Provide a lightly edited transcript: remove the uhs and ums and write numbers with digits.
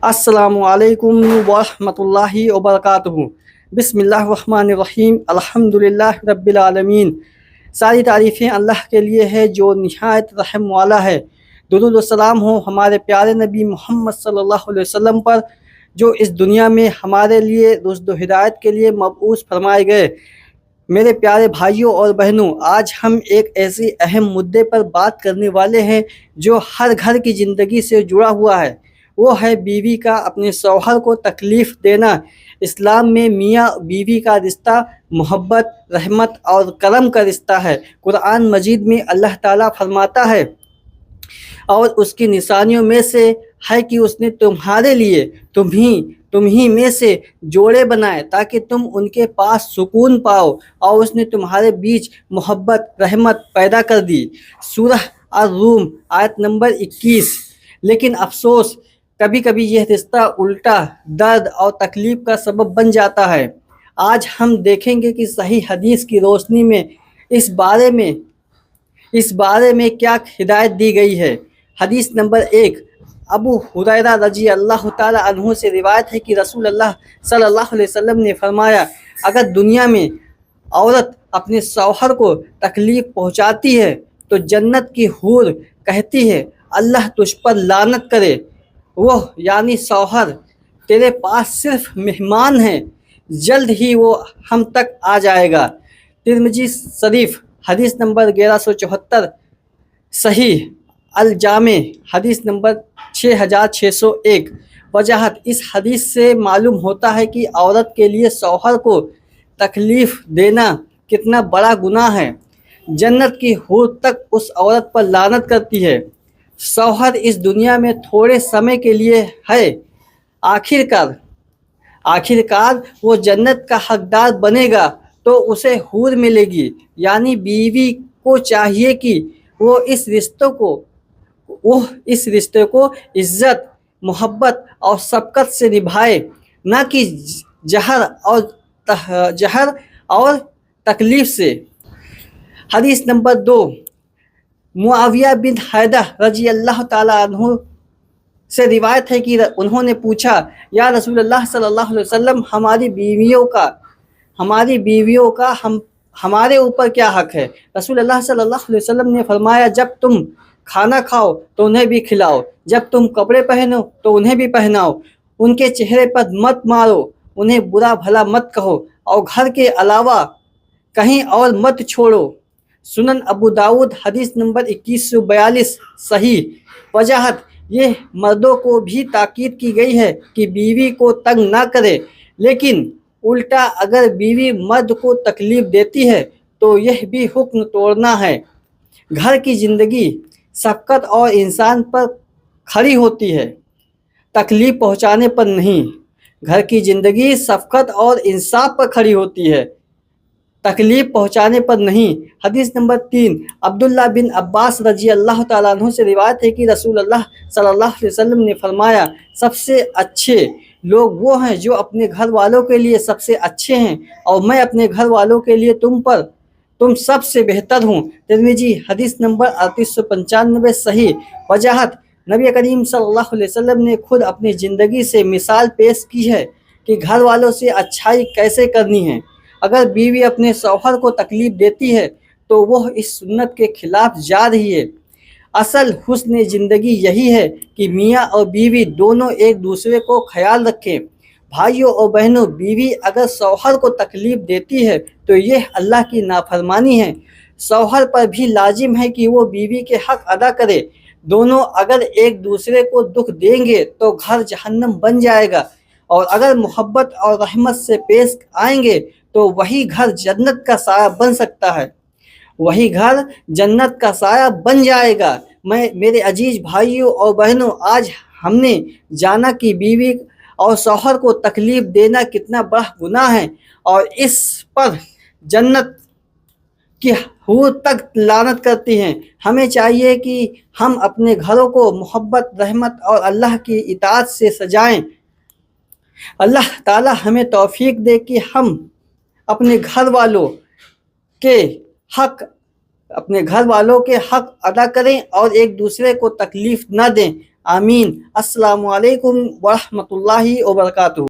السلام علیکم ورحمۃ اللہ وبرکاتہ۔ بسم اللہ الرحمن الرحیم، الحمدللہ رب العالمین۔ ساری تعریفیں اللہ کے لیے ہے جو نہایت رحم والا ہے۔ درود و سلام ہو ہمارے پیارے نبی محمد صلی اللہ علیہ وسلم پر، جو اس دنیا میں ہمارے لیے رشد و ہدایت کے لیے مبعوث فرمائے گئے۔ میرے پیارے بھائیوں اور بہنوں، آج ہم ایک ایسے اہم مدعے پر بات کرنے والے ہیں جو ہر گھر کی زندگی سے جڑا ہوا ہے۔ وہ ہے بیوی کا اپنے شوہر کو تکلیف دینا۔ اسلام میں میاں بیوی کا رشتہ محبت، رحمت اور کرم کا رشتہ ہے۔ قرآن مجید میں اللہ تعالیٰ فرماتا ہے، اور اس کی نشانیوں میں سے ہے کہ اس نے تمہارے لیے تمہیں میں سے جوڑے بنائے تاکہ تم ان کے پاس سکون پاؤ، اور اس نے تمہارے بیچ محبت، رحمت پیدا کر دی۔ سورہ الروم آیت نمبر 21۔ لیکن افسوس، کبھی کبھی یہ رشتہ الٹا درد اور تکلیف کا سبب بن جاتا ہے۔ آج ہم دیکھیں گے کہ صحیح حدیث کی روشنی میں اس بارے میں کیا ہدایت دی گئی ہے۔ حدیث نمبر 1، ابو ہریرہ رضی اللہ تعالیٰ عنہ سے روایت ہے کہ رسول اللہ صلی اللہ علیہ وسلم نے فرمایا، اگر دنیا میں عورت اپنے شوہر کو تکلیف پہنچاتی ہے تو جنت کی حور کہتی ہے، اللہ تجھ پر لعنت کرے، وہ یعنی شوہر تیرے پاس صرف مہمان ہے، جلد ہی وہ ہم تک آ جائے گا۔ ترمذی شریف حدیث نمبر 1174، صحیح الجامع حدیث نمبر 6601۔ وجاہت، اس حدیث سے معلوم ہوتا ہے کہ عورت کے لیے شوہر کو تکلیف دینا کتنا بڑا گناہ ہے۔ جنت کی حور تک اس عورت پر لعنت کرتی ہے۔ شوہر اس دنیا میں تھوڑے سمے کے لیے ہے، آخر کار وہ جنت کا حقدار بنے گا تو اسے حور ملے گی۔ یعنی بیوی کو چاہیے کہ وہ اس رشتے کو عزت، محبت اور شفقت سے نبھائے، نہ کہ جہر اور تکلیف سے۔ حدیث نمبر 2، معاویہ بن حیدہ رضی اللہ تعالیٰ عنہ سے روایت ہے کہ انہوں نے پوچھا، یا رسول اللہ صلی اللہ علیہ وسلم، ہماری بیویوں کا ہمارے اوپر کیا حق ہے؟ رسول اللہ صلی اللہ علیہ وسلم نے فرمایا، جب تم کھانا کھاؤ تو انہیں بھی کھلاؤ، جب تم کپڑے پہنو تو انہیں بھی پہناؤ، ان کے چہرے پر مت مارو، انہیں برا بھلا مت کہو، اور گھر کے علاوہ کہیں اور مت چھوڑو۔ سنن ابو داؤد حدیث نمبر 2142، صحیح۔ وجاہت، یہ مردوں کو بھی تاکید کی گئی ہے کہ بیوی کو تنگ نہ کرے، لیکن الٹا اگر بیوی مرد کو تکلیف دیتی ہے تو یہ بھی حکم توڑنا ہے۔ گھر کی زندگی شفقت اور انسان پر کھڑی ہوتی ہے، تکلیف پہنچانے پر نہیں۔ گھر کی زندگی شفقت اور انصاف پر کھڑی ہوتی ہے، تکلیف پہنچانے پر نہیں۔ حدیث نمبر 3، عبداللہ بن عباس رضی اللہ تعالیٰ عنہ سے روایت ہے کہ رسول اللہ صلی اللہ علیہ وسلم نے فرمایا، سب سے اچھے لوگ وہ ہیں جو اپنے گھر والوں کے لیے سب سے اچھے ہیں، اور میں اپنے گھر والوں کے لیے تم سب سے بہتر ہوں۔ ترمذی حدیث نمبر 3895، صحیح۔ وجاہت، نبی کریم صلی اللہ علیہ وسلم نے خود اپنی زندگی سے مثال پیش کی ہے کہ گھر والوں سے اچھائی کیسے کرنی ہے۔ اگر بیوی اپنے شوہر کو تکلیف دیتی ہے تو وہ اس سنت کے خلاف جا رہی ہے۔ اصل حسن زندگی یہی ہے کہ میاں اور بیوی دونوں ایک دوسرے کو خیال رکھیں۔ بھائیوں اور بہنوں، بیوی اگر شوہر کو تکلیف دیتی ہے تو یہ اللہ کی نافرمانی ہے۔ شوہر پر بھی لازم ہے کہ وہ بیوی کے حق ادا کرے۔ دونوں اگر ایک دوسرے کو دکھ دیں گے تو گھر جہنم بن جائے گا، اور اگر محبت اور رحمت سے پیش آئیں گے تو وہی گھر جنت کا سایہ بن سکتا ہے، وہی گھر جنت کا سایہ بن جائے گا۔ میرے عزیز بھائیوں اور بہنوں، آج ہم نے جانا کہ بیوی اور شوہر کو تکلیف دینا کتنا بڑا گناہ ہے، اور اس پر جنت کی حور تک لعنت کرتی ہیں۔ ہمیں چاہیے کہ ہم اپنے گھروں کو محبت، رحمت اور اللہ کی اطاعت سے سجائیں۔ اللہ تعالی ہمیں توفیق دے کہ ہم اپنے گھر والوں کے حق ادا کریں اور ایک دوسرے کو تکلیف نہ دیں۔ آمین۔ السلام علیکم ورحمۃ اللہ وبرکاتہ۔